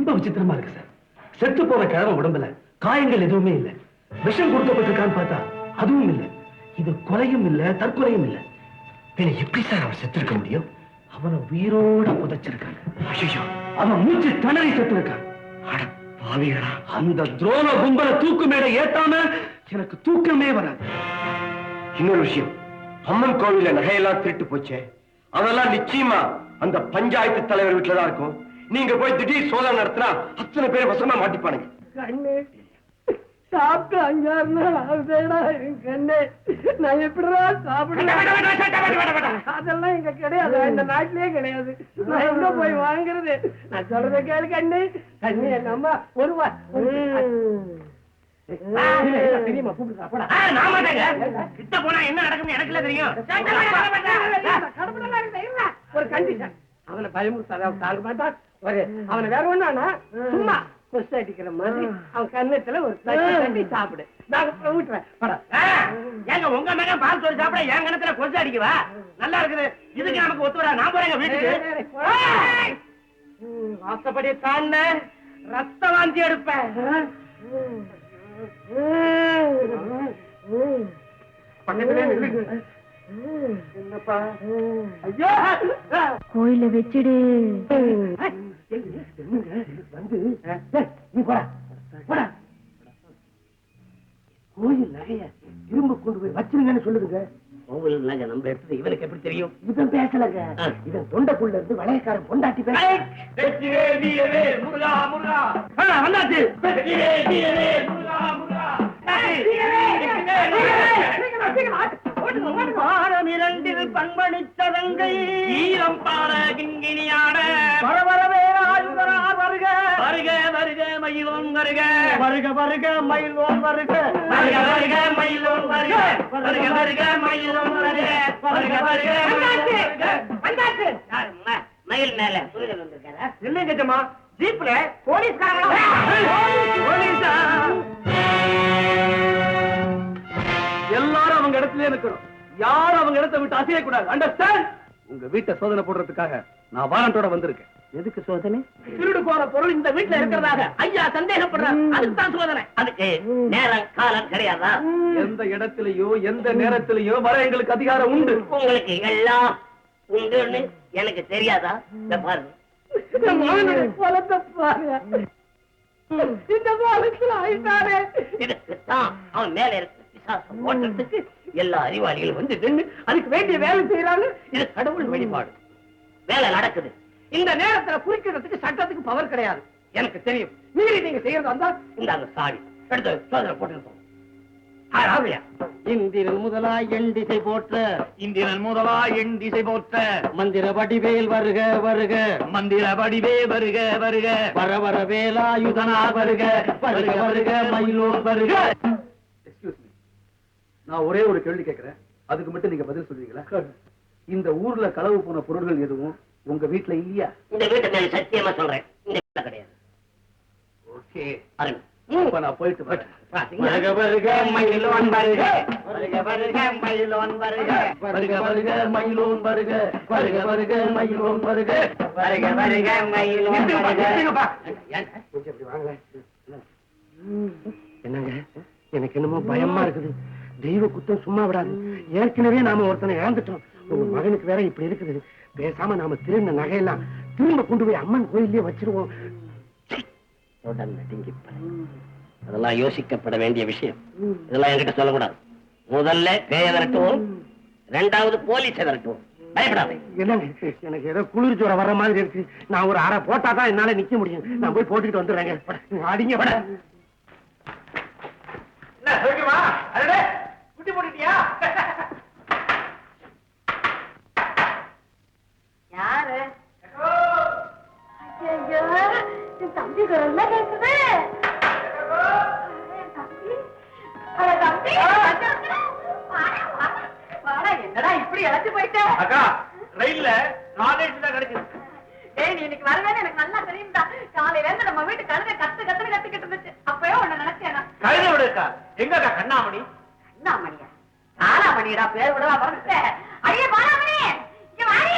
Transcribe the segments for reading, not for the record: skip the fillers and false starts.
ரொம்ப விசித்திரமா இருக்கு சார். செத்து போன கிழவன் உடம்புல காயங்கள் எதுவுமே இல்லை. விஷம் கொடுக்கப்பட்டிருக்கான்னு பார்த்தா அதுவும் இல்லை. இது கொலையும் இல்லை, தற்கொலையும் இல்லை. எப்படி சார் அவன் செத்து இருக்க முடியும்? அவனை உயிரோட புதைச்சிருக்காங்க. ஐயோ, அவன் மூச்சு திணறி செத்து இருக்கான். அந்த துரோக கும்பல தூக்கு மேல ஏத்தாம எனக்கு தூக்கமே வராது. இன்னொரு விஷயம், அம்மன் கோவில நகையெல்லாம் திருட்டு போச்சே, அதெல்லாம் நிச்சயமா அந்த பஞ்சாயத்து தலைவர் வீட்டுலதான் இருக்கும். நீங்க போய் திடீர் சோதனை நடத்தினா அத்தனை பேர் வசமா மாட்டிப்பானுங்க. சாப்பிட்டு 5-6 நாள் ஆகுதேடா கண்ணே. நான் எப்படிடா சாப்பிடுறேன்? அதெல்லாம் இங்க கிடையாது, இந்த நாட்டிலேயே கிடையாது. நான் எங்க போய் வாங்குறது? நான் சொல்றத கேளு கண்ணு. கண்ணு எங்க அம்மா ஒருவா தெரியுமா? கூப்பிடுறா போடா. கிட்ட போனா என்ன நடக்கும் எனக்கு தெரியும். ஒரு கண்டிஷன், அவனை பயமுறுத்தாத, தாங்க மாட்டான். அவனை வேற ஒண்ணு சும்மா கொசு அடிக்கிற மாதிரி அவன் கண்ணத்துல ஒரு தட்டி சாப்பிடு. நான் விட்டுறேன். ஏங்க உங்க மகன் பால் சோறு சாப்பிட என் கணத்துல கொசு அடிக்குவா? நல்லா இருக்குது. இதுக்கு நமக்கு ஒத்து வரா. நான் போறேங்க வீட்டுக்கு. வாசப்படி தாண்ட ரத்த வாந்தி எடுப்பேன். என்னப்பா? ஐயோ, கோயில வச்சுடு. கோயில் நகைய திரும்ப கொண்டு போய் வச்சிருங்கன்னு சொல்லுதுங்க. கோவில் நகை நம்ம எடுத்தது இவனுக்கு எப்படி தெரியும்? இவன் பேசலங்க, இவன் தொண்டைக்குள்ள இருந்து வளையக்காரன் பொண்டாட்டி பேச. வந்தாச்சு. பாடம் 2 பண்பணித்ததங்கை ஈரம் பாட கிங்கினியாட பரபரவே ஆயுதரா வருக வருக வருக மயிலோன் வருக வருக வருக மயிலோன் வருக வருக வருக மயிலோன் வருக வருக வருக மயிலோன் வருக வருக வருக வந்தாச்சு. மயில் மேல புரிதல் வந்திருக்காரா? இல்லைங்க ஜமா, ஜீப்ல போலீஸ்காரங்களா? போலீஸா? எல்லாரும் அவங்க இடத்துல இருக்கணும். யாரும் அவங்க இடத்தை விட்டு அசையக்கூடாது. அண்டர்ஸ்டாண்ட்? உங்க வீட்டை சோதனை போடுறதுக்காக நான் வாரண்டோட வந்திருக்கேன். எதுக்கு சோதனை? திருடு போற பொருள் இந்த வீட்டுல இருக்கிறதாக ஐயா சந்தேகப்படுறார். அதுக்கு தான் சோதனை. அதுக்கு நேரம் காலம் கிடையாதா? எந்த இடத்திலேயோ எந்த நேரத்திலேயோ வர எங்களுக்கு அதிகாரம் உண்டு. உங்களுக்கு எல்லாம் உண்டுன்னு எனக்கு தெரியாதா? இந்த பாருங்க, இந்த காலத்துல ஆயிட்டாரே. இதுக்குத்தான் அவன் மேல இருக்கிற பிசாசம் ஓட்டுறதுக்கு எல்லா அறிவாளிகளும் வந்து நின்று அதுக்கு வேண்டிய வேலை செய்யறாங்க. இது கடவுள் வழிபாடு. வேலை நடக்குது. இந்த நேரத்துல குறிக்கிறதுக்கு சட்டத்துக்கு பவர் கிடையாது. எனக்கு தெரியும். மீறி நீங்க செய்யறதா இருந்தா இந்தாங்க சாவி எடுத்து சோதனை போட்டு. இந்திரன் முதலா எண் திசை போற்ற, இந்திரன் முதலா எண் திசை போற்ற, மந்திர வடிவேல் வருக வருக, மந்திர வடிவே வருக வருக, வர வர வேலாயுதனா வருக வருக வருக மயிலோன் வருக. எக்ஸ்கியூஸ் மீ, நான் ஒரே ஒரு கேள்வி கேட்கிறேன், அதுக்கு மட்டும் நீங்க பதில் சொல்லுவீங்களா? இந்த ஊர்ல களவு போன பொருள்கள் எதுவும் உங்க வீட்டுல இல்லையா? இந்த வீட்டு மேல சத்தியமா சொல்றேன், இந்த வீட்டுல கிடையாது. ஓகே, பாருங்க. இப்ப நான் போயிட்டு வரேன். வருக வருக மயிலோன் வருக வருக வருக மயிலோன் வருக வருக வருக மயிலோன் வருக வருக வருக மயிலோன் வருக வருக வருக மயிலோன் வருக. என்னங்க, எனக்கு என்னமோ பயமா இருக்குது. தெய்வ குத்தம் சும்மா விடாது. ஏற்கனவே நாம ஒருத்தனை இழந்துட்டோம். உங்க மகனுக்கு வேற இப்படி இருக்குது. பேசாம நாம திருந்த நகையெல்லாம் திரும்ப கொண்டு போய் அம்மன் கோயிலே வச்சிருவோம். அதெல்லாம் யோசிக்கப்பட வேண்டிய விஷயம். இதெல்லாம் என்கிட்ட சொல்லக்கூடாது. முதல்ல பேய விரட்டுவோம், 2வது போலீஸை விரட்டுவோம். பயப்படாதே. என்னங்க, எனக்கு ஏதோ குளிர் ஜுரம் வர்ற மாதிரி இருக்கு. நான் ஒரு அரை போட்டாதான் என்னால நிக்க முடியும். நான் போய் போட்டுக்கிட்டு வந்துடுறேங்க. அடிங்க பட. குட்டி போட்டுட்டியா? யாரு? என் தம்பி குரல் தான் கேக்குது. என்னடா இப்படி இழந்து போயிட்ட? அக்கா, ரயில்ல நாலேஜ் தான் கிடைக்குது. ஏய், நீ இன்னைக்கு வருவேன்னு எனக்கு நல்லா தெரியும்டா. காலையில இருந்து நம்ம வீட்டு கழுதை கத்துக்கிட்டு இருந்துச்சு. அப்பவே உன்னை நினைச்சேன். கழுதை விடுக்கா? எங்கக்கா கண்ணாமணி? கண்ணாமணியா? காளாமணிடா பேர் விடவா பிறந்துட்டேன். அடியே பாலாமணி, இங்க வாடி.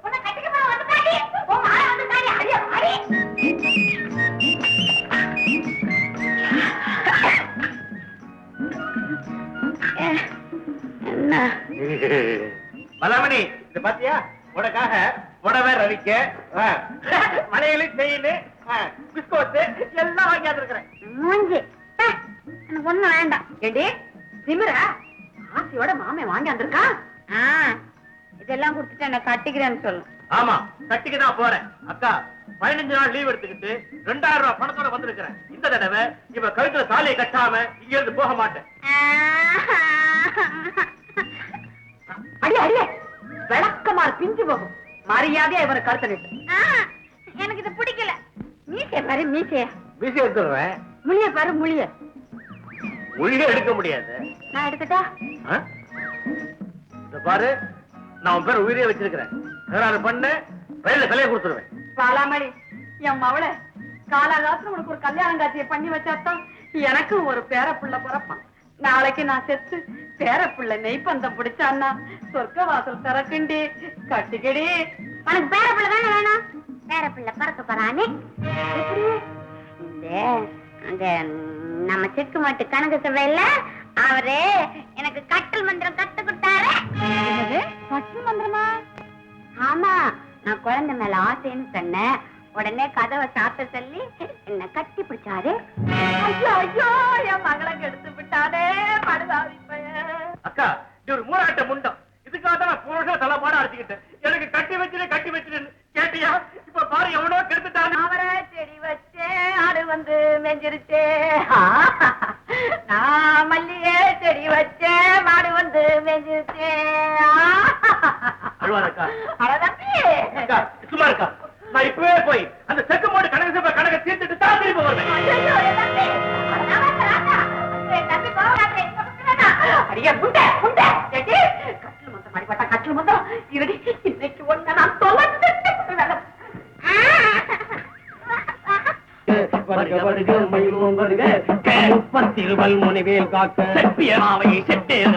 உன்னை கட்டிக்க போற வந்து தாடி. உன் மாலை வந்து தாடி. அடியே வாடி. இது பாத்தியா உனக்காக உடவே ரவிக்க மலையிலும் செய்யு பிஸ்கோத்து எல்லாம் வாங்கியாந்து இருக்கிறேன். எனக்கு ஒண்ணும் வேண்டாம். ஏடி திமிர ஆசையோட மாமே வாங்கி வந்திருக்கான். இதெல்லாம் கொடுத்துட்டு என்ன கட்டிக்கிறேன்னு சொல்லு. ஆமா கட்டிக்குதான் போறேன். அக்கா 15 நாள் லீவ் எடுத்துக்கிட்டு 2000 ரூபாய் பணத்தோட வந்திருக்கிறேன். இந்த தடவை இவ கழுத்துல தாலியை கட்டாம இங்க இருந்து போக மாட்டேன். அடியே அடியே விளக்கமாறு பிஞ்சு போகும். மரியாதையா இவரை கருத்து நிட்டு. எனக்கு இது பிடிக்கல. மீசைய பாரு மீசைய. மீசை எடுத்துடுறேன். முழிய பாரு முழிய. முழிய எடுக்க முடியாது. நான் எடுத்துட்டா இந்த பாரு நான் உன் பேர் உயிரியே வச்சிருக்கிறேன். பண்ணு ரயில்ல தலையை கொடுத்துருவேன். பாலாமணி என் மவள காலாகாலத்துல உனக்கு ஒரு கல்யாணம் காட்சியை பண்ணி வச்சாத்தான் எனக்கு ஒரு பேரப்புள்ள பிறப்பான். நாளைக்கு நான் செத்து பேரப்புள்ள நெய்ப்பந்தம் பிடிச்சான்னா சொர்க்க வாசல் திறக்குண்டி. கட்டிக்கடி. உனக்கு பேரப்புள்ள தானே வேணும். பேரப்புள்ள பிறக்க போறானே இந்த நம்ம செக்கு மாட்டு கணக்கு சபையில அவரு எனக்கு கட்டல் மந்திரம் கத்து கொடுத்தாரு. கட்டல் மந்திரமா? ஆமா, நான் குழந்தை மேல ஆசைன்னு சொன்னேன். உடனே கதவை சாத்த சொல்லி என்ன கட்டி பிடிச்சாரு. ஐயோ ஐயோ என் மகளை கெடுத்து விட்டானே படுதாவி பையன். அக்கா இது ஒரு மூராட்ட முண்டம். இதுக்காக தான் நான் போன தலைப்பாட அடிச்சுக்கிட்டேன். எனக்கு கட்டி வச்சிரு கேட்டியா? இப்ப பாரு எவனோ கெடுத்துட்டான். அவரை செடி வச்சே ஆடு வந்து மெஞ்சிருச்சே. நான் மல்லியே செடி வச்சே மாடு வந்து மெஞ்சிருச்சே. அழுவாதக்கா. அழதம்பி அக்கா சும்மா இருக்கா. நான் இப்பவே போய் அந்த செக்கு மாடு கணக்கு சபை கணக்கை தீர்த்துட்டு தான் திரும்ப வருவேன். அடியா புண்டை புண்டை கட்டில் மொத்தம் அடிப்பட்டா கட்டில் மொத்தம் இருடி. இன்னைக்கு ஒண்ணு நான் தொலைச்சு திருவல் முனிவேல் காக்க செப்பியமாவை செட்டே என்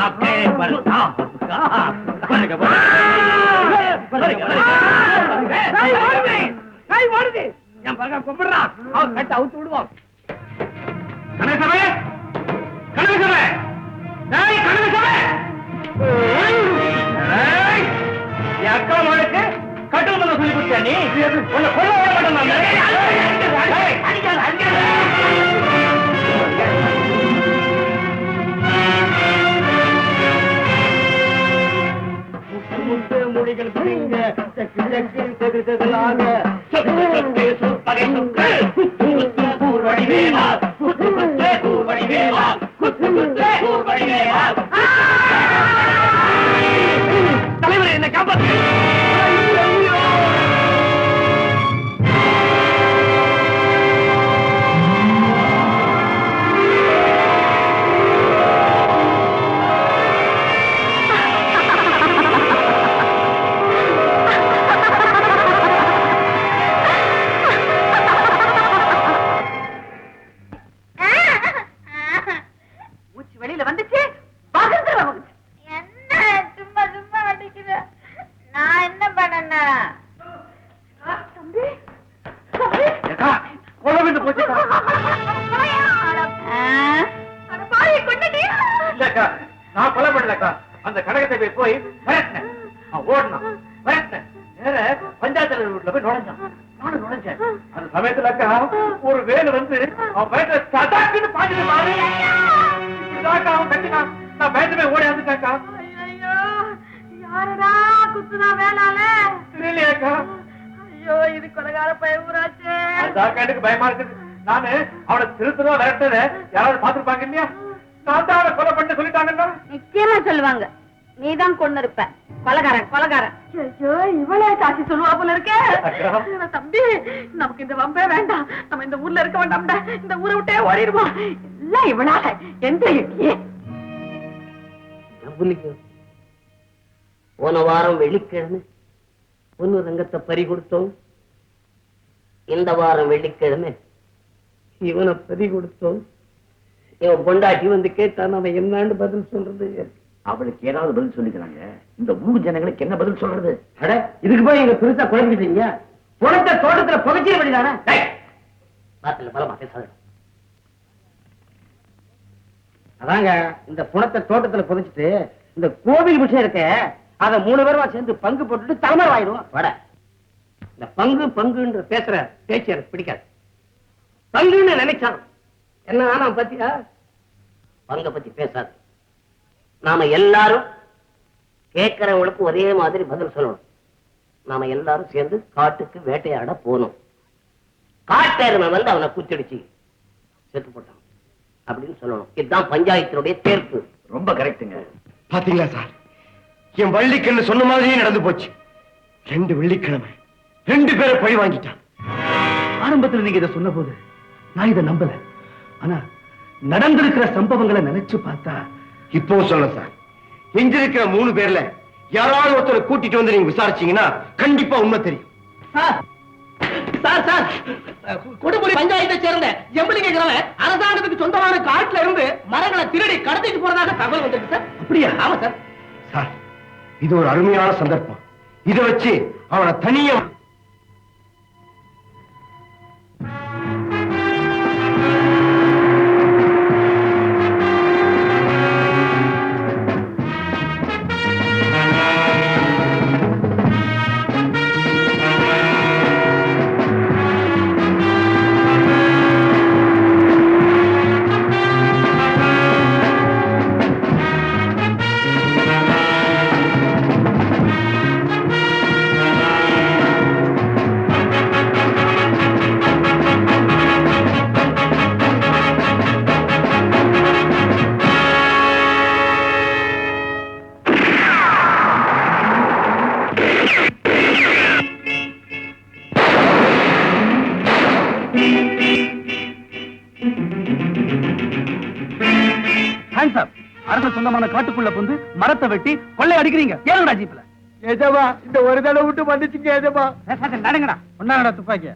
பக்கம் கூப்பிடுறான். அவன் கட்ட அவுத்து விடுவோம். கணக்கு சபை என் அக்கா மகளுக்கு கட்டல் மந்திரம் சொல்லி கொடுத்தியா நீ? உன்னை கொல்ல விட மாட்டேன். மொழிகள் புரிங்க செக்கு செக்கு செது செதுலாக சொத்து சொத்து சுப்பகை சுக்கு குத்து குத்து கூர்வடி வேலா குத்து குத்து கூர்வடி வேலா குத்து குத்து கூர்வடி வேலா. தலைவரே என்ன காப்பாத்து. வெளியில வந்துச்சு என்ன சும்மா சும்மா அடிக்குது. நான் என்ன பண்ண தம்பி இல்லக்கா நான் கொலை பண்ணலக்கா. அந்த கனகத்தை போய் ஓடணும் நேர பஞ்சாயத்து வீட்டுல போய் நுழைஞ்சான். நானும் நுழைஞ்சேன். அந்த சமயத்துல அக்கா ஒரு வேலு வந்து அவன் பயத்துல சதாக்குன்னு பாஞ்சிட்டு பாரு. அவன் கட்டினான். நான் பயந்து போய் ஓடி வந்துட்டாக்கா. யாரடா குத்துனா வேளால தெரியலையாக்கா. ஐயோ இது கொலைகார பையன் ஊராச்சே. அதான் கண்டுக்கு பயமா இருக்குது. நானு அவனை திருத்தணும் விரட்டத யாராவது பாத்துருப்பாங்க இல்லையா? நான் தான் அவனை கொலை பண்ணி சொல்லிட்டாங்கன்னா நிச்சயமா சொல்லுவாங்க. நீதான் கொண்டு இருப்ப கொலைகாரன் கொலைகாரன். ஐயோ இவளே காட்சி சொல்லுவா போல இருக்கே. தம்பி நமக்கு இந்த வம்பே வேண்டாம். நம்ம இந்த ஊர்ல இருக்க வேண்டாம்டா. இந்த ஊரை விட்டே ஓடிடுவோம். எல்லாம் இவளால எந்த போன வாரம் வெள்ளிக்கிழமை பொண்ணு ரங்கத்தை பறி கொடுத்தோம். இந்த வாரம் வெள்ளிக்கிழமை இவனை பறி கொடுத்தோம். இவன் பொண்டாட்டி வந்து கேட்டா நம்ம என்னன்னு பதில் சொல்றது? அவளுக்கு ஏதாவது பதில் சொல்லிக்கிறாங்க. இந்த ஊர் ஜனங்களுக்கு என்ன பதில் சொல்றது? அட இதுக்கு போய் எங்க பெருசா குழம்பிட்டீங்க. புறத்த தோட்டத்துல புகைச்சிட வேண்டியதானே? பலமா பேசாத. அதாங்க இந்த புணத்தை தோட்டத்துல புதைச்சிட்டு இந்த கோவில் விஷயம் இருக்க அத 3 பேருமா சேர்ந்து பங்கு போட்டுட்டு தலைமை ஆயிடுவோம். வட இந்த பங்குன்ற பேசுற பேச்சு எனக்கு பிடிக்காது. பங்குன்னு நினைச்சாலும் என்ன ஆனா பத்தியா பங்க பத்தி பேசாது. நாம எல்லாரும் கேட்கிறவங்களுக்கு ஒரே மாதிரி பதில் சொல்லணும். நாம எல்லாரும் சேர்ந்து காட்டுக்கு வேட்டையாட போனோம். காட்டெருமை வந்து அவனை குத்திடுச்சு, செத்து போட்டான் அப்படின்னு சொல்லணும். இதுதான் பஞ்சாயத்தினுடைய தீர்ப்பு. ரொம்ப கரெக்டுங்க. பாத்தீங்களா சார், என் வள்ளிக்கண்ணு சொன்ன மாதிரியே நடந்து போச்சு. 2 வெள்ளிக்கிழமை 2 பேரை பழி வாங்கிட்டான். ஆரம்பத்தில் நீங்க இதை சொன்ன போது நான் இதை நம்பல. ஆனா நடந்திருக்கிற சம்பவங்களை நினைச்சு பார்த்தா இப்போ சொல்ல சார், எஞ்சிருக்கிற 3 பேர்ல யாராவது ஒருத்தரை கூட்டிட்டு வந்து நீங்க விசாரிச்சீங்கன்னா கண்டிப்பா உண்மை தெரியும். சார் சார் கொடுமுடி பஞ்சாயத்தை சேர்ந்த எம்பளிங்கிறவன் அரசாங்கத்துக்கு சொந்தமான காட்டுல இருந்து மரங்களை திருடி கடத்திட்டு போறதாக தகவல் வந்திருக்கு சார். அப்படியா? ஆமா சார். சார், இது ஒரு அருமையான சந்தர்ப்பம். இதை வச்சு அவனை தனியா அரசு சொந்தமான காட்டுக்குள்ள வந்து மரத்தை வெட்டி கொள்ளை அடிக்கிறீங்க. ஏழுடா ஜீப்ல ஏஜமா இந்த ஒரு தடவை விட்டு வந்துச்சுங்க. ஏஜமா நடங்கடா, ஒன்னாங்கடா துப்பாக்கிய.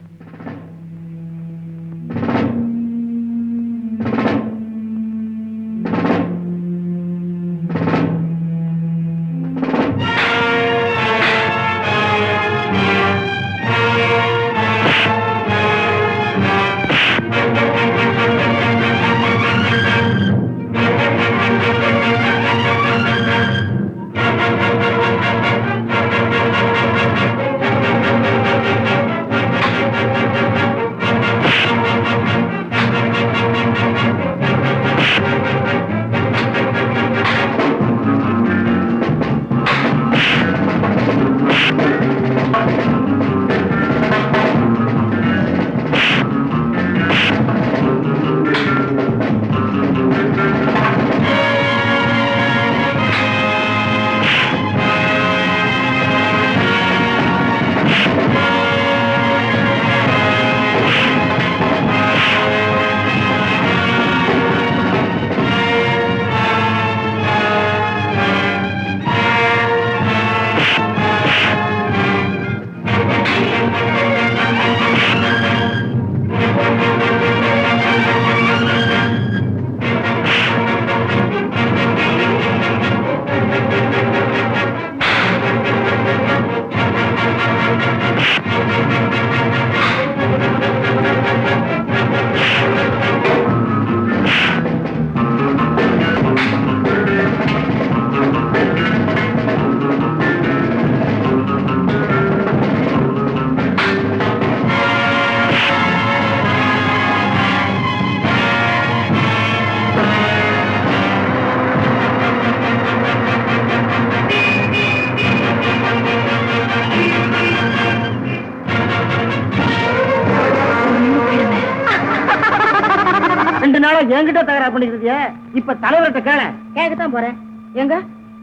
என்கிட்ட தகராறு பண்ணிக்கிறீங்க. இப்ப தலைவர்கிட்ட கேள. கேட்கத்தான் போறேன். எங்க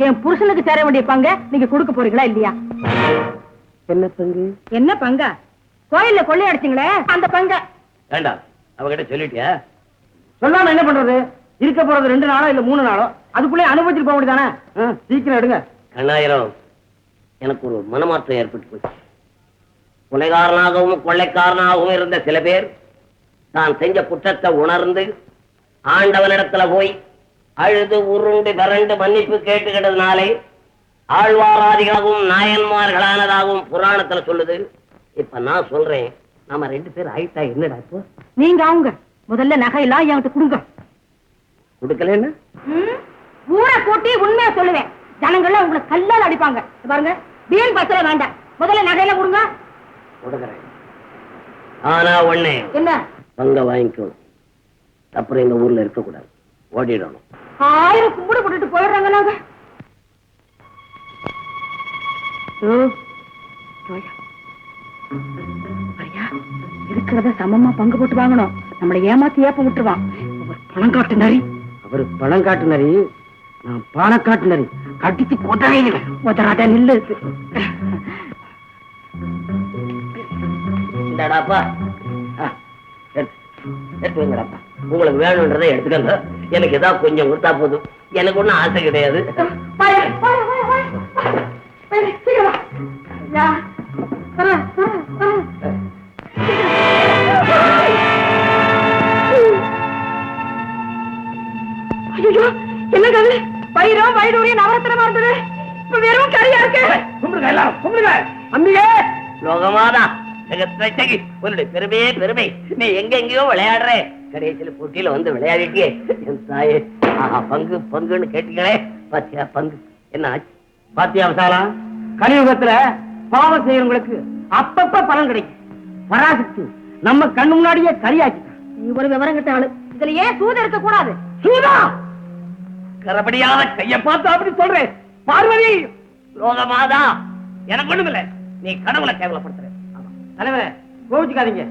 என் புருஷனுக்கு சேர வேண்டிய பங்க நீங்க கொடுக்க போறீங்களா இல்லையா? என்ன பங்கு? என்ன பங்கா? கோயில்ல கொள்ளையடிச்சீங்களே அந்த பங்க. வேண்டாம், அவகிட்ட சொல்லிட்டியா? சொல்லாம என்ன பண்றது? இருக்க போறது 2 நாளோ இல்ல 3 நாளோ, அதுக்குள்ளே அனுபவிச்சுட்டு போக முடியுதானே? சீக்கிரம் எடுங்க. கண்ணாயிரம், எனக்கு ஒரு மனமாற்றம் ஏற்பட்டு போச்சு. கொலைகாரனாகவும் கொள்ளைக்காரனாகவும் இருந்த சில பேர் தான் செஞ்ச குற்றத்தை உணர்ந்து ஆண்டவனிடத்துல போய் அழுது உருண்டு விரண்டு மன்னிப்பு கேட்டுக்கிட்டதுனாலே ஆழ்வாராதிகளாகவும் நாயன்மார்களானதாகவும் புராணத்துல சொல்லுது. இப்ப நான் சொல்றேன், நாம 2 பேர் ஆயிட்டா என்னடா இப்போ? நீங்க அவங்க முதல்ல நகையெல்லாம் என்கிட்ட கொடுங்க. கொடுக்கலன்னு ஊரை கூட்டி உண்மையா சொல்லுவேன். ஜனங்கள்லாம் உங்களை கல்லால் அடிப்பாங்க. பாருங்க, வீண் பத்திர வேண்டாம், முதல்ல நகையில கொடுங்க. கொடுக்குறேன். ஆனா ஒண்ணு என்ன? பங்க வாங்கிக்கணும். அப்புறம் எங்க ஊர்ல இருக்கக்கூடாது, ஓடிடணும். 1000 கும்பிடு போட்டுட்டு போயிடுறாங்க. நாங்க இருக்கிறத சமமா பங்கு போட்டு வாங்கணும். நம்மளை ஏமாத்தி ஏப்ப விட்டுருவான். பணம் காட்டு நரி. அவரு பணம் காட்டு நரி, நான் பணம் காட்டு நரி. கட்டிச்சு கொட்டாத நில்லு. இந்தாடாப்பா, எடுத்து வைங்கடாப்பா. உங்களுக்கு வேணும்ன்றதை எடுத்துக்கங்க. எனக்கு ஏதாவது கொஞ்சம் கொடுத்தா போதும். எனக்கு ஒண்ணும் ஆசை கிடையாது. என்னங்க வயிறும் வயிறூரியும் நவரத்தினமா இருந்தது, இப்ப வெறும் கரியா இருக்கு. கும்பிடுங்க, எல்லாரும் கும்பிடுங்க. அம்பிகே, லோகமாதா உன்னுடைய பெருமையே பெருமை. நீ எங்கெங்கயோ விளையாடுற, கடைசியில போட்டியில வந்து விளையாடிட்டே என் தாயே. பங்கு பங்குன்னு கேட்டீங்களே, பாத்தியா பங்கு என்ன ஆச்சு? பாத்தியா விசாலா, கலியுகத்துல பாவம் செய்யறவங்களுக்கு அப்பப்ப பலன் கிடைக்கும். பராசக்தி நம்ம கண்ணு முன்னாடியே கரியாச்சு. இவரு விவரம் கிட்ட ஆளு. இதுல ஏன் சூது இருக்க கூடாது? சூதா கரபடியான கைய பார்த்து அப்படி சொல்றேன். பார்வதி, லோகமாதா எனக்கு ஒண்ணும் இல்ல, நீ கடவுளை கேவலப்படுத்துற. தலைவரே கோவிச்சுக்காதீங்க,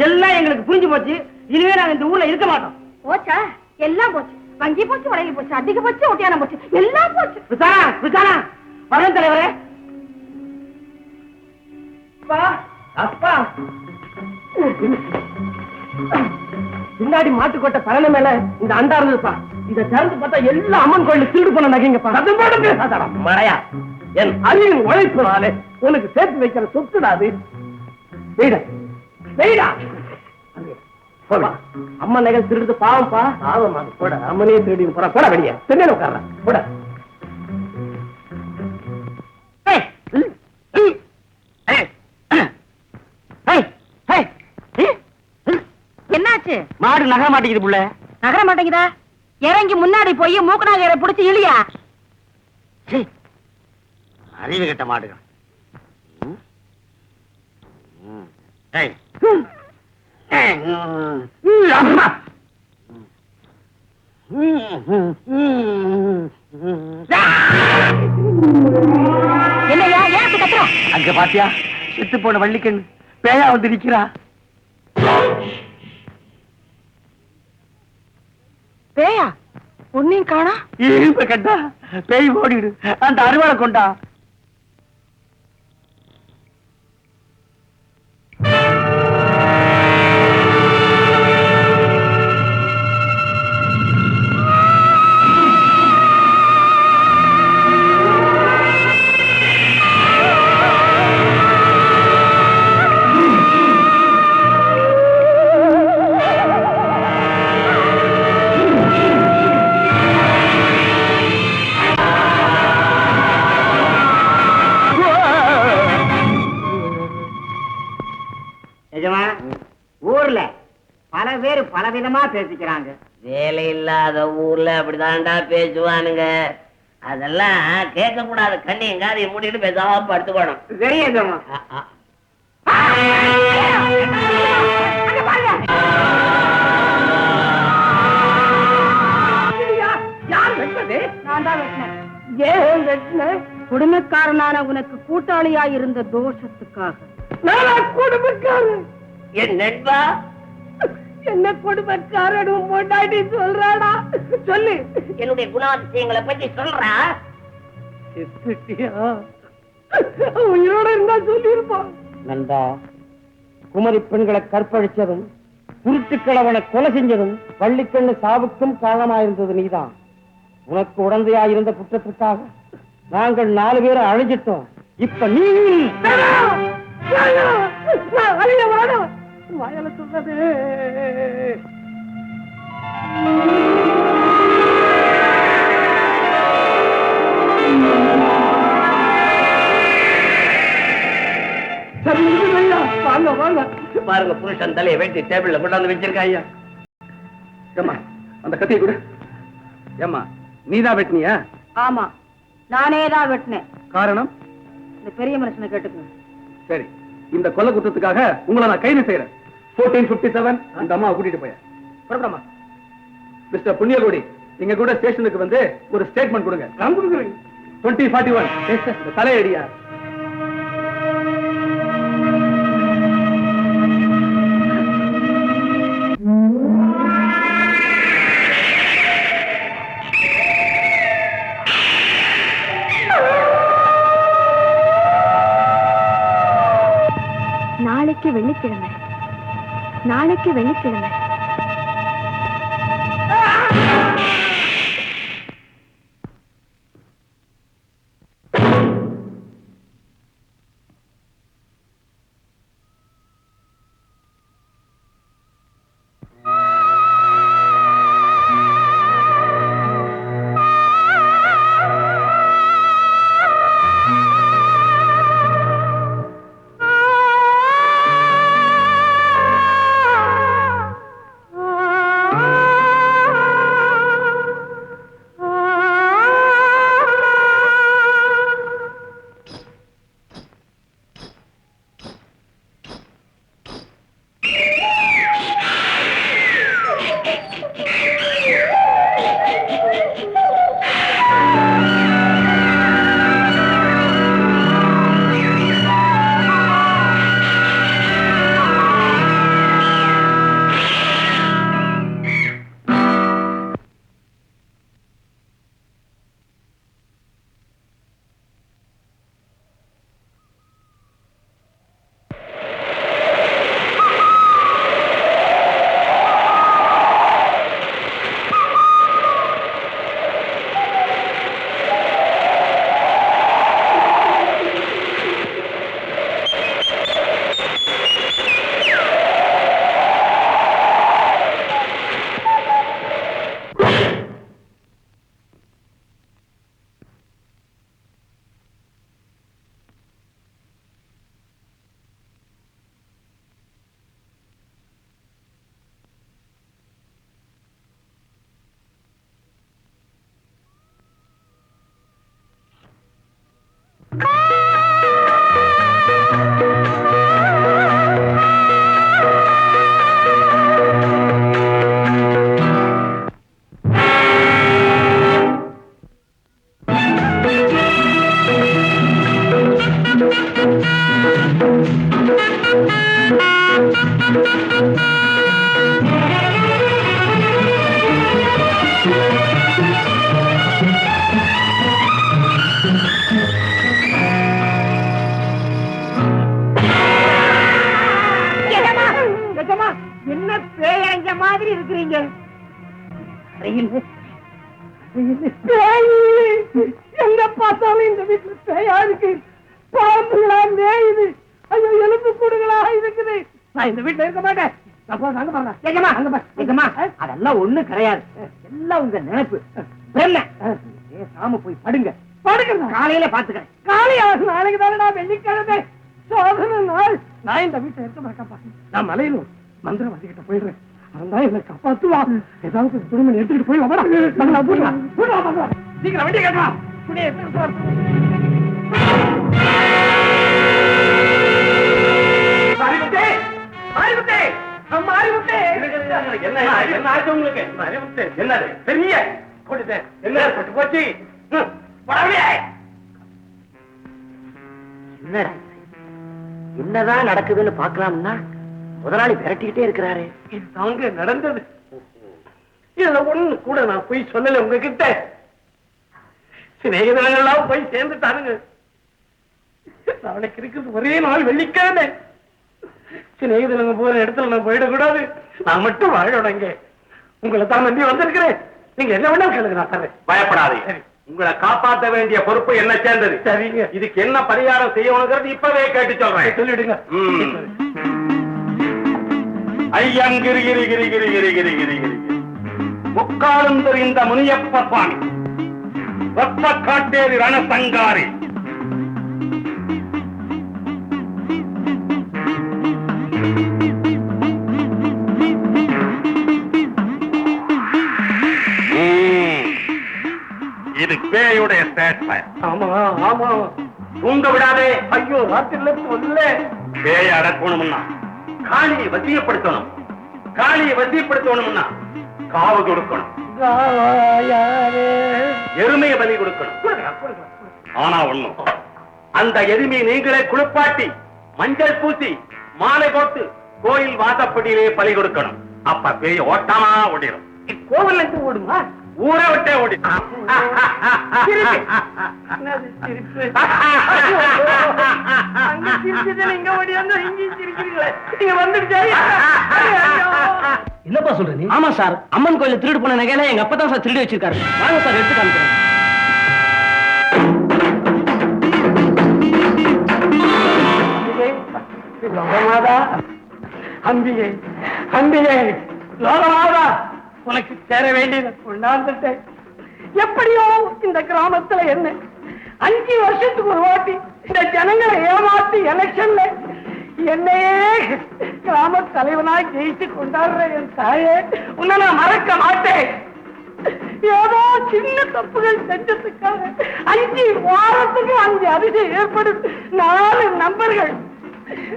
எல்லாம் எங்களுக்கு புரிஞ்சு போச்சு. இனிமே நாங்க இந்த ஊர்ல இருக்க மாட்டோம். போச்சா? எல்லாம் போச்சு. வங்கி போச்சு, வளையல் போச்சு, அடிக்க போச்சு, ஒட்டியானம் போச்சு, எல்லாம் போச்சு. விசாரா விசாரா, வரேன் தலைவரே. அப்பா, பின்னாடி மாட்டுக்கோட்டை பழன மேல இந்த அண்டா இருந்ததுப்பா. இத திறந்து பார்த்தா எல்லா அம்மன் கோயில் திருடு போன நகைங்கப்பா. மழையா என் அறிவின் உழைப்புனாலே உனக்கு சேர்த்து வைக்கிற சொத்துடாது. அம்மா நகை திருடுது பாவம்பா. பாவமா போட, அம்மனே திருடி போற. போட வெளிய தென்னையில உட்கார்ற. போட. என்னாச்சு? மாடு நகர மாட்டேங்குது புள்ள. நகர மாட்டேங்குதா? இறங்கி முன்னாடி போய் மூக்கனாங்கரை பிடிச்சி இழியா. அறிவு கட்ட மாடுகள். என்னையா ஏன் கத்துறோம்? அங்க பாத்தியா, செத்து போன வள்ளிக்கண் பேயா வந்து நிக்கிறா. பேயா? ஒன்னையும் காணா. இருப்ப கட்டா பேய் ஓடிடு. அந்த அருவாளை கொண்டா. ஊர்ல பல பேர் பலவிதமா பேசிக்கிறாங்க. வேலை இல்லாத ஊர்ல அப்படிதான்டா பேசுவானுங்க. அதெல்லாம் கேட்க கூடாது. கண்ணி எங்காதையும் மூடிட்டு பேசாம படுத்துக்கணும். தெரியுமா? கொடுமைக்காரனான உனக்கு கூட்டாளியா இருந்த தோஷத்துக்காக. கொடுமைக்காரன் என் நண்பா, என்ன கொடுமைக்காரனும் பொண்டாட்டி சொல்றாடா. சொல்லு, என்னுடைய குணாதிசயங்களை பற்றி சொல்றா. உயிரோட இருந்தா சொல்லி இருப்பான். நண்பா, குமரி பெண்களை கற்பழிச்சதும் குருட்டுக்கிழவனை கொலை செஞ்சதும் வள்ளிக்கண்ணு சாவுக்கும் காரணமாயிருந்தது நீதான். உனக்கு உடந்தையாயிருந்த குற்றத்திற்காக நாங்கள் 4 பேரை அழிஞ்சிட்டோம். இப்ப நீ வாயால சொல்றது. வாங்க வாங்க. பாருங்க, புருஷன் தலையை வெட்டி டேபிள்ல கொண்டாந்து வச்சிருக்கா. ஐயா, ஏம்மா அந்த கத்தியை கூட. ஏம்மா நீதான் வெட்டினியா? ஆமா, நானே தான் வெட்டினேன். காரணம்? இந்த பெரிய மனுஷனை கேட்டுக்குங்க. சரி, இந்த கொலை குற்றத்துக்காக உங்களை நான் கைது செய்யறேன். 1457 அந்த அம்மாவை கூட்டிட்டு போய புறப்படமா. மிஸ்டர் புண்ணியகோடி, நீங்க கூட ஸ்டேஷனுக்கு வந்து ஒரு ஸ்டேட்மெண்ட் கொடுங்க. நான் கொடுக்குறேன். 2041 தலையடியா. நாளைக்கு வெள்ளிக்கிழமை, நாளைக்கு வெள்ளிக்கிழமை. என்ன பேயஞ்ச மாதிரி இருக்கிறீங்க? எங்க பார்த்தாலும் இந்த வீட்டுல பேயா இருக்கு. பாம்புகளா மேயுது. ஐயோ, எலும்பு கூடுகளா இருக்குது. நான் இந்த வீட்டுல இருக்க மாட்டேன். அதெல்லாம் ஒண்ணு கிடையாது. எல்லாம் உங்க நினைப்பு. பேசாம போய் படுங்க. படுங்க, காலையில பாத்துக்கிறேன். காலையா? நாளைக்கு தானே நான் வெள்ளிக்கிழமை சோதனை நாள். நான் இந்த வீட்டுல இருக்க மாட்டேன்ப்பா. நான் மலையில மந்திரவாதி கிட்ட போயிடுறேன். அவன் என்ன காப்பாத்துவா. ஏதாவது துணிமணி எடுத்துக்கிட்டு போய் சீக்கிரம் வண்டி கேட்டா துணியை என்னதான் நடக்குதுன்னு பாக்கலாம்னா முதலாளி விரட்டிக்கிட்டே இருக்கிறாரு. இதுதாங்க நடந்தது. இதுல ஒண்ணு கூட நான் போய் சொல்லல உங்ககிட்ட. சிநேகிதர்கள்லாம் போய் சேர்ந்துட்டானுங்க. நாளைக்கு இருக்கிறது ஒரே நாள் வெள்ளிக்கிழமை. சிநேகிதங்க போற இடத்துல நான் போயிடக்கூடாது. நான் மட்டும் வாழணுங்க. உங்களை தான் நம்பி வந்திருக்கிறேன். நீங்க என்ன வேணா கேளுங்க, நான் தரேன். பயப்படாதே. உங்களை காப்பாற்ற வேண்டிய பொறுப்பு என்ன சேர்ந்தது. சரிங்க. இதுக்கு என்ன பரிகாரம் செய்யணுங்கிறது இப்பவே கேட்டு சொல்றேன். சொல்லிடுங்க. ஐயம் கிரி கிரி கிரி கிரி கிரி கிரி கிரி கிரி முக்காலும் தெரிந்த முனியப்ப சுவாமி வெப்ப காட்டேரி ரணசங்காரி இது பேயுடைய சேட்டை. ஆமா ஆமா. தூங்க விடாதே. ஐயோ ராத்திரில சொல்ல. பேயை அடக்கணும்னா காளியை வசியப்படுத்தணும். காளியை வசியப்படுத்தணும்னா காவு கொடுக்கணும். எருமையை பலி கொடுக்கணும். ஆனா ஒண்ணும், அந்த எருமையை நீங்களே குளிப்பாட்டி மஞ்சள் பூசி மாலை போட்டு கோயில் வாசப்படியிலே பலி கொடுக்கணும். அப்ப பேய் ஓட்டமா ஓடிடும். கோவில் இருந்து ஓடுமா? ஊரை விட்டே ஓடி. இங்க ஓடியாந்து இங்கேயும் சிரிக்கிறீங்களே. நீங்க வந்துடுச்சா? என்னப்பா சொல்ற நீ? ஆமா சார், அம்மன் கோயில திருடு போன நகையில எங்க அப்பா தான் சார் திருடி வச்சிருக்காரு. வாங்க சார், எடுத்து காமிக்கிறேன். லோகமாதா, அம்பிகை அம்பிகை, லோகமாதா, உனக்கு சேர வேண்டியதை கொண்டாந்துட்டேன். எப்படியோ இந்த கிராமத்துல என்ன 5 வருஷத்துக்கு ஒரு வாட்டி இந்த ஜனங்களை ஏமாத்தி எலெக்ஷன்ல என்னையே கிராம தலைவனா ஜெயிச்சு கொண்டாடுற என் தாயே, உன்னை நான் மறக்க மாட்டேன். ஏதோ சின்ன தப்புகள் செஞ்சதுக்காக 5 வாரத்துக்கு 5 அதிசயம் ஏற்படும். 4 நம்பர்கள்.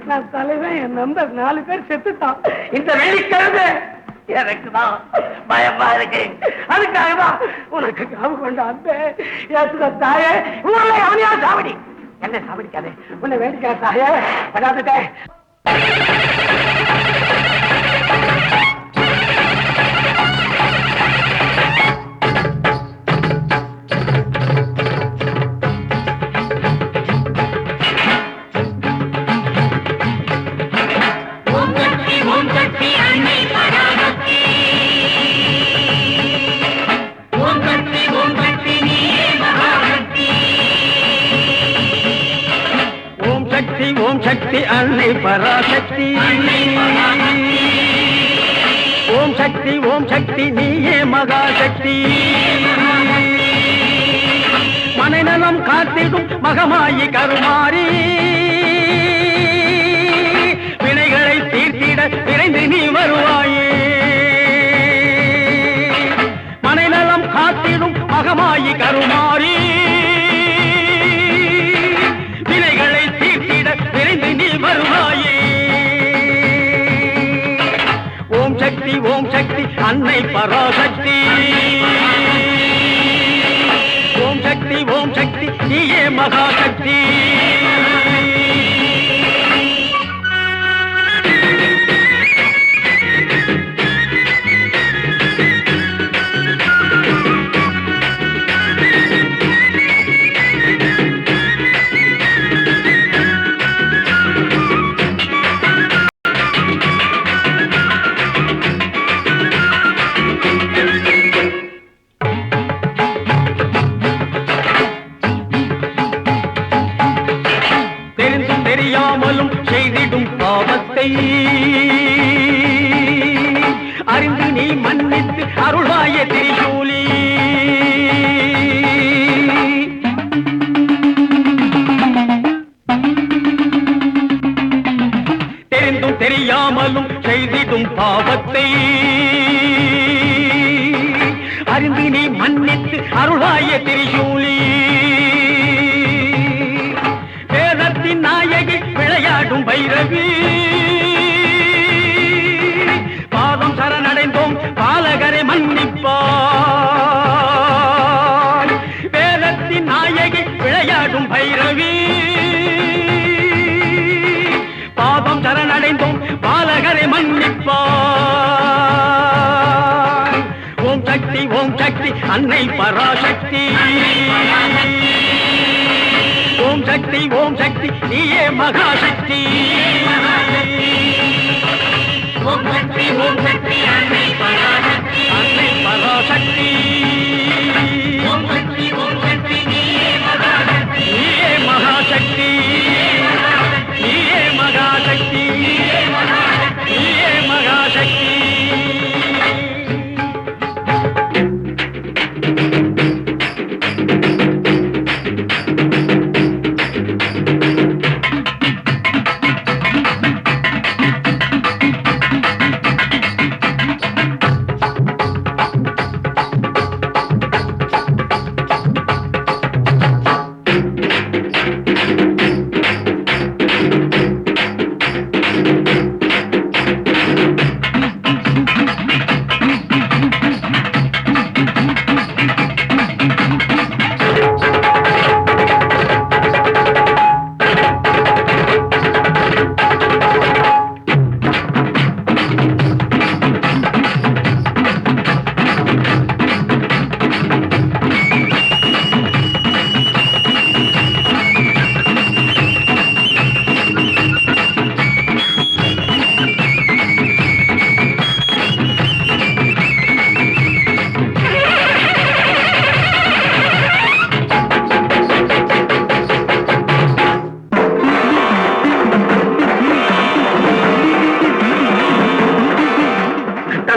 நான் தலைவன், என் நம்பர் 4 பேர் செத்துட்டான். இந்த வெள்ளிக்கிழமை எனக்கு தான் பயமா இருக்கு. அதுக்காக தான் உனக்கு காவு கொண்டாந்து ஏசுத தாயே. ஊர்ல அவனையா சாவடி, என்ன சாவடிக்காதே, உன்னை வேண்டிக்கிற தாயே கொண்டாந்துட்டேன். ஓம் சக்தி அன்னை பராசக்தி. ஓம் சக்தி ஓம் சக்தி நீயே மகாசக்தி. மனைநலம் காத்திடும் மகமாயி கருமாரி, வினைகளை தீர்த்திட விரைந்து நீ வருவாயே. மனைநலம் காத்திடும் மகமாயி கருமாரி, வினைகளை தீர்த்திட விரைந்து நீ வருவாயே. ஓம் சக்தி அன்னை பராசக்தி. ஓம் சக்தி நீயே மகாசக்தி. தெரியாமலும் செய்திடும் பாவத்தை அறிந்து நீ மன்னித்து அருள்வாய திரிசூலி. தெரிந்தும் தெரியாமலும் செய்திடும் பாவத்தை அறிந்து நீ மன்னித்து அருள்வாய திரிசூலி. நாயகி விளையாடும் பைரவி, பாதம் சரணடைந்தோம் பாலகரை மன்னிப்பாய். வேதத்தின் நாயகி விளையாடும் பைரவி, பாதம் சரணடைந்தோம் பாலகரை மன்னிப்பாய். ஓம் சக்தி அன்னை பராசக்தி. ஓம் சக்தி நீயே மகாசக்தி. ஓம் சக்தி அன்னை பராசக்தி. ஓம் சக்தி நீயே மகாசக்தி. நீயே மகாசக்தி. நீயே மகாசக்தி. நீயே மகாசக்தி.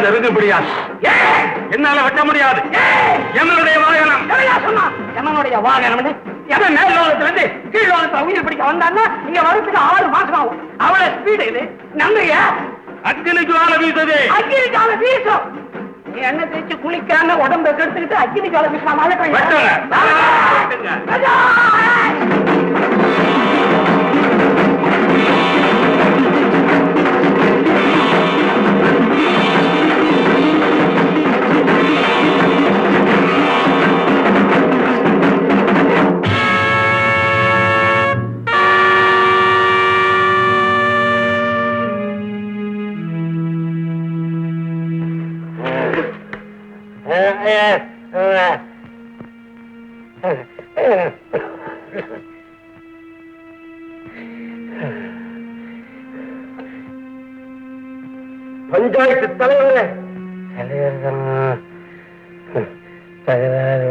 நெருங்க முடியாது. என்னால வெட்ட முடியாது. என்னுடைய வாகனம் சொன்னா என்னுடைய வாகனம் எவன் மேல் லோகத்துல இருந்து கீழ் லோகத்துல உயிர் பிடிக்க வந்தான்னா இங்க வரதுக்கு 6 மாசம் ஆகும். அவ்வளவு ஸ்பீடு இது. நம்புங்க, அக்கினி ஜுவாலை வீசுது. அக்கினி ஜுவாலை வீசும். நீ எண்ணெய் தேய்ச்சி குளிக்காம உடம்பை கெடுத்துக்கிட்டு அக்கினி ஜுவாலை வீசலாமா? பஞ்சாயத்து தலைவர்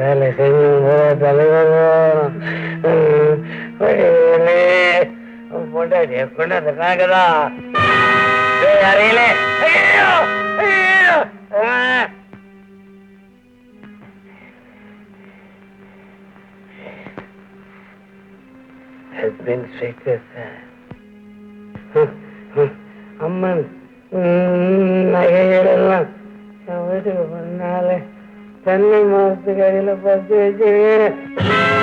வேலை செய்யும் தலைவர் பொண்டாட்டிய கொண்டதுக்காகதான் அறையிலே அம்மன் நகைகளெல்லாம் வீட்டுக்கு பண்ணாலே தென்னை மரத்துக்கு அடியில் பத்து வச்சிருக்கேன்.